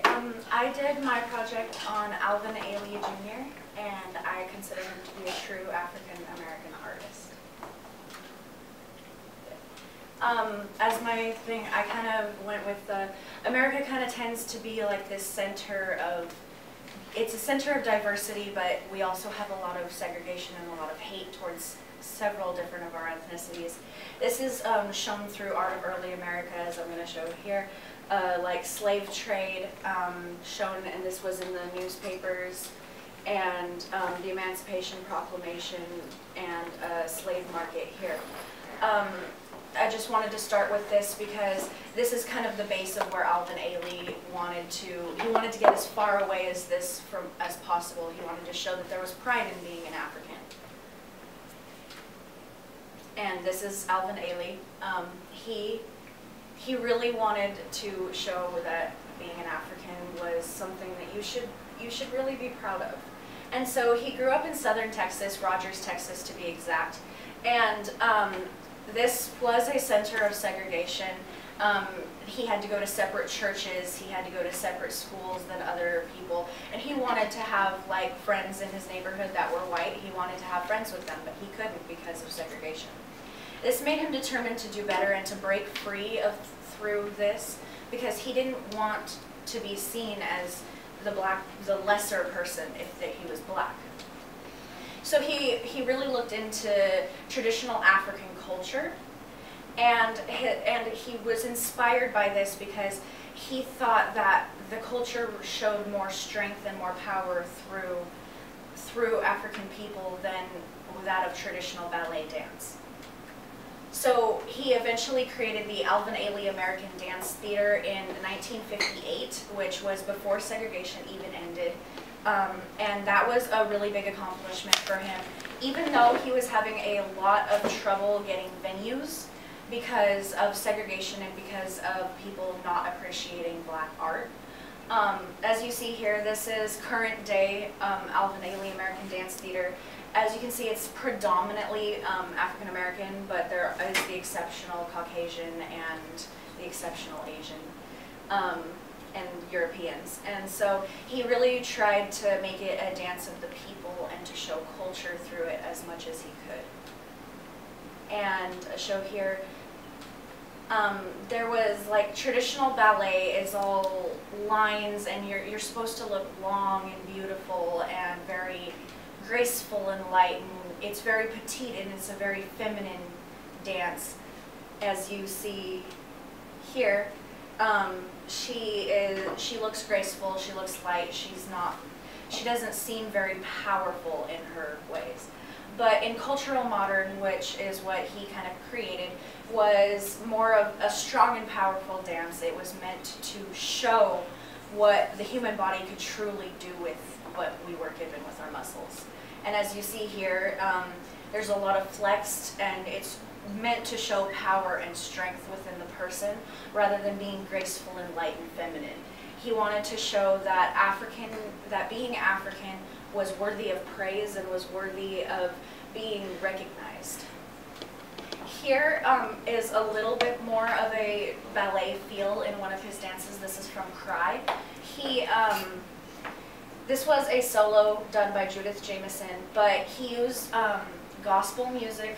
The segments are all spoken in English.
I did my project on Alvin Ailey Jr., and I consider him to be a true African-American artist. As my thing, I kind of went with America kind of tends to be like this center of, it's a center of diversity, but we also have a lot of segregation and a lot of hate towards several different of our ethnicities. This is shown through art of early America, as I'm going to show here. Like slave trade shown, and this was in the newspapers, and the Emancipation Proclamation, and slave market here. I just wanted to start with this because this is kind of the base of where Alvin Ailey wanted to get as far away as this as possible. He wanted to show that there was pride in being an African. And this is Alvin Ailey. He really wanted to show that being an African was something that you should really be proud of. And so he grew up in southern Texas, Rogers, Texas to be exact. And this was a center of segregation. He had to go to separate churches, he had to go to separate schools than other people, and he wanted to have like friends in his neighborhood that were white. He wanted to have friends with them, but he couldn't because of segregation. This made him determined to do better and to break free through this, because he didn't want to be seen as the lesser person if he was black. So he really looked into traditional African culture, and he was inspired by this because he thought that the culture showed more strength and more power through African people than that of traditional ballet dance. So he eventually created the Alvin Ailey American Dance Theater in 1958, which was before segregation even ended. And that was a really big accomplishment for him, even though he was having a lot of trouble getting venues because of segregation and because of people not appreciating black art. As you see here, this is current day Alvin Ailey American Dance Theater. As you can see, it's predominantly African American, but there is the exceptional Caucasian and the exceptional Asian and Europeans. And so he really tried to make it a dance of the people and to show culture through it as much as he could. And a show here, there was like traditional ballet is all lines, and you're supposed to look long and beautiful and very graceful and light, and it's very petite and it's a very feminine dance. As you see here, she looks graceful, she looks light, she doesn't seem very powerful in her ways. But in cultural modern, which is what he kind of created, was more of a strong and powerful dance. It was meant to show what the human body could truly do with what we were given with our muscles. And as you see here, there's a lot of flexed, and it's meant to show power and strength within the person rather than being graceful and light and feminine. He wanted to show that being African was worthy of praise and was worthy of being recognized. Here is a little bit more of a ballet feel in one of his dances. This is from Cry. This was a solo done by Judith Jamison, but he used gospel music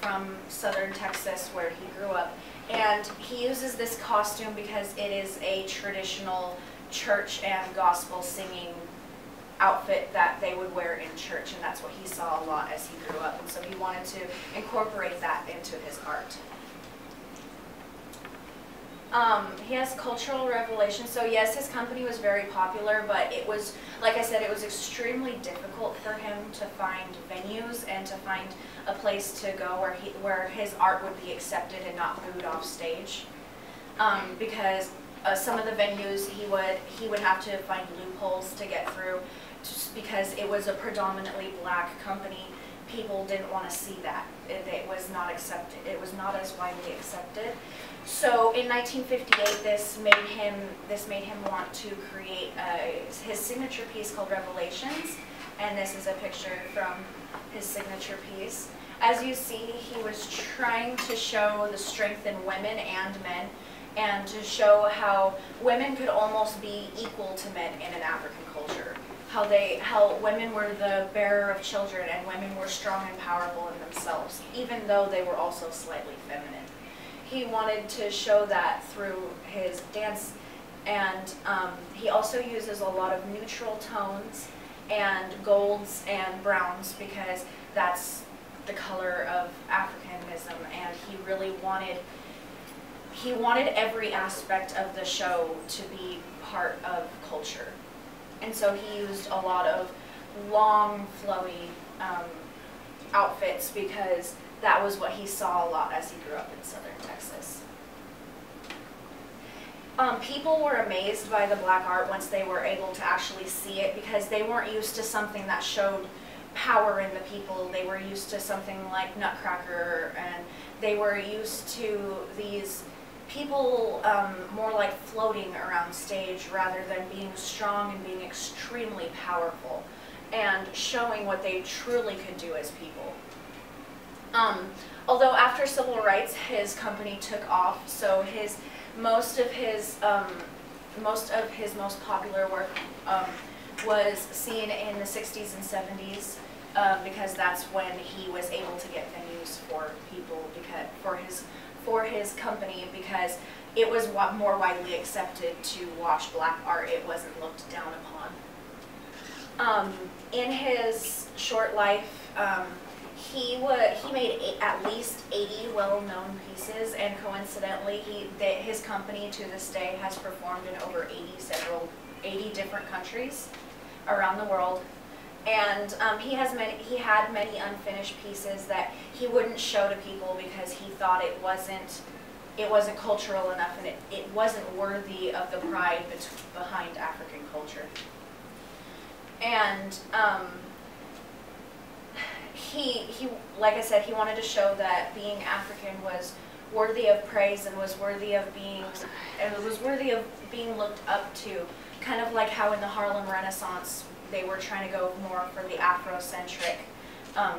from southern Texas where he grew up, and he uses this costume because it is a traditional church and gospel singing outfit that they would wear in church, and that's what he saw a lot as he grew up, and so he wanted to incorporate that into his art. He has cultural revelation. So yes, his company was very popular, but it was, like I said, it was extremely difficult for him to find venues and to find a place to go where his art would be accepted and not booed off stage. Because some of the venues he would have to find loopholes to get through, just because it was a predominantly black company. People didn't want to see that. It was not accepted. It was not as widely accepted. So in 1958, this made him want to create his signature piece called Revelations, and this is a picture from his signature piece. As you see, he was trying to show the strength in women and men, and to show how women could almost be equal to men in an African culture. How women were the bearer of children and women were strong and powerful in themselves, even though they were also slightly feminine. He wanted to show that through his dance, and he also uses a lot of neutral tones and golds and browns because that's the color of Africanism, and he really wanted every aspect of the show to be part of culture. And so he used a lot of long, flowy outfits because that was what he saw a lot as he grew up in southern Texas. People were amazed by the black art once they were able to actually see it because they weren't used to something that showed power in the people. They were used to something like Nutcracker, and they were used to these people more like floating around stage rather than being strong and being extremely powerful and showing what they truly could do as people. Although after civil rights, his company took off, so most of his most popular work was seen in the 60s and 70s because that's when he was able to get venues for people for his company, because it was more widely accepted to watch black art. It wasn't looked down upon. In his short life, he made at least 80 well-known pieces, and coincidentally, his company to this day has performed in over 80 different countries around the world. And he had many unfinished pieces that he wouldn't show to people because he thought it wasn't cultural enough, and it wasn't worthy of the pride behind African culture. And like I said, he wanted to show that being African was worthy of praise and was worthy of being looked up to, kind of like how in the Harlem Renaissance they were trying to go more for the Afrocentric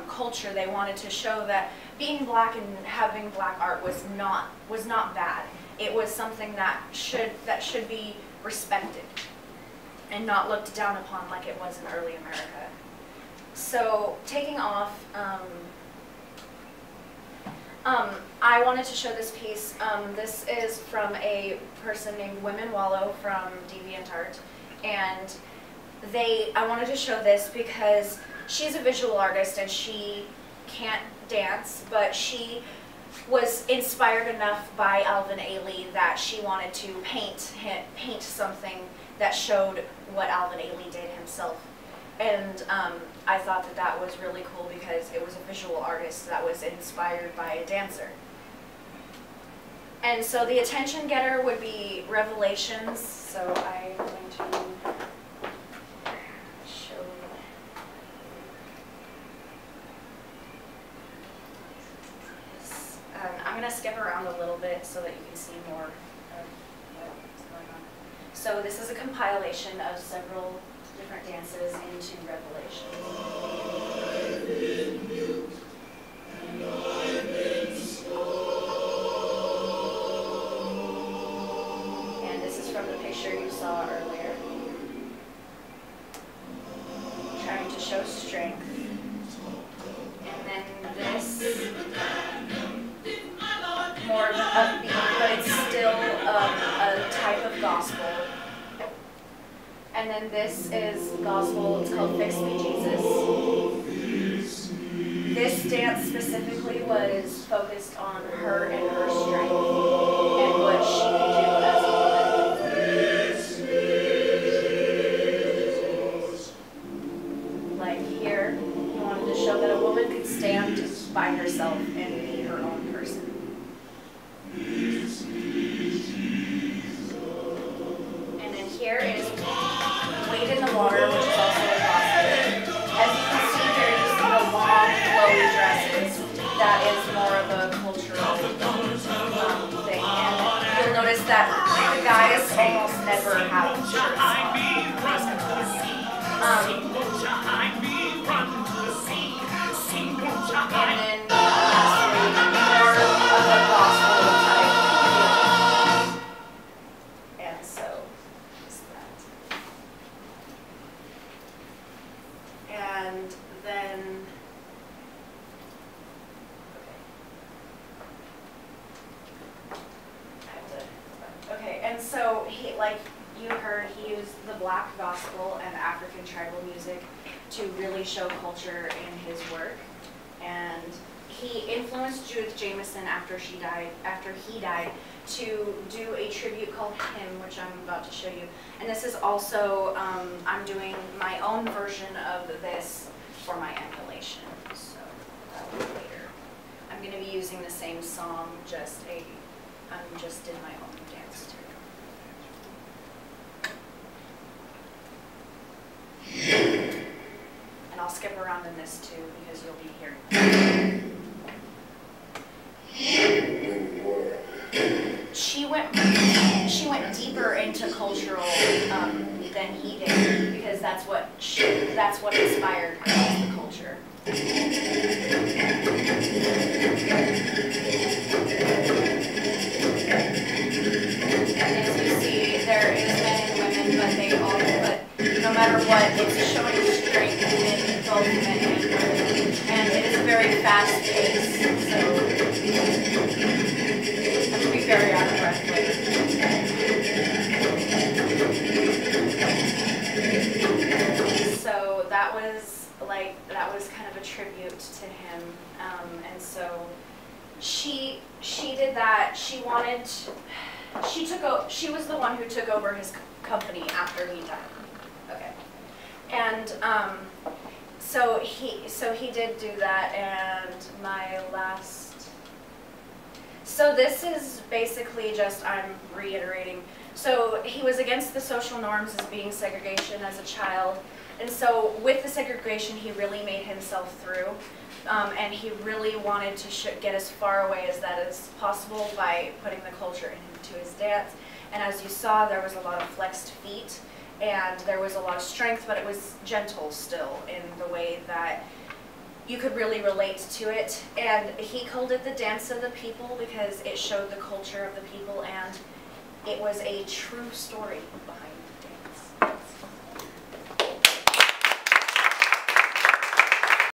culture. They wanted to show that being black and having black art was not bad. It was something that should be respected and not looked down upon like it was in early America. So taking off, I wanted to show this piece. This is from a person named Women Wallow from DeviantArt, and I wanted to show this because she's a visual artist and she can't dance, but she was inspired enough by Alvin Ailey that she wanted to paint something that showed what Alvin Ailey did himself. And I thought that was really cool because it was a visual artist that was inspired by a dancer. And so the attention getter would be Revelations. So I'm going to show this. I'm going to skip around a little bit so that you can see more of what's going on. So this is a compilation of several different dances into Revelation. And this is from the picture you saw earlier. Trying to show strength. And then this, more of an upbeat, but it's still a type of gospel. And then this is gospel, it's called Fix Me Jesus. This dance specifically was focused on her and her strength and what she could do as a woman. Like here, he wanted to show that a woman could stand by herself and be her own person. And then here is Wade in the Water, which is also a gospel. As you can see here, you see the long, flowy dresses. That is more of a cultural used the Black gospel and African tribal music to really show culture in his work. And he influenced Judith Jamison after he died, to do a tribute called Hymn, which I'm about to show you. And this is also, I'm doing my own version of this for my emulation, so that will be later. I'm going to be using the same song, I'm just in my own dance too. And I'll skip around in this too, because you'll be hearing that. She went deeper into cultural than he did, because that's what inspired her, was the culture. And as you see, there is men and women, but no matter what, it's showing strength in both men and women. And it is a very fast pace, so I'm going to be very out of breath later. So that was kind of a tribute to him, and so she did that. She was the one who took over his company after he died. Okay, and so he did do that, and my last. So this is basically just, I'm reiterating. So he was against the social norms as being segregation as a child. And so with the segregation, he really made himself through. And he really wanted to get as far away as that as possible by putting the culture into his dance. And as you saw, there was a lot of flexed feet, and there was a lot of strength, but it was gentle still in the way that you could really relate to it. And he called it the dance of the people because it showed the culture of the people, and it was a true story behind the dance.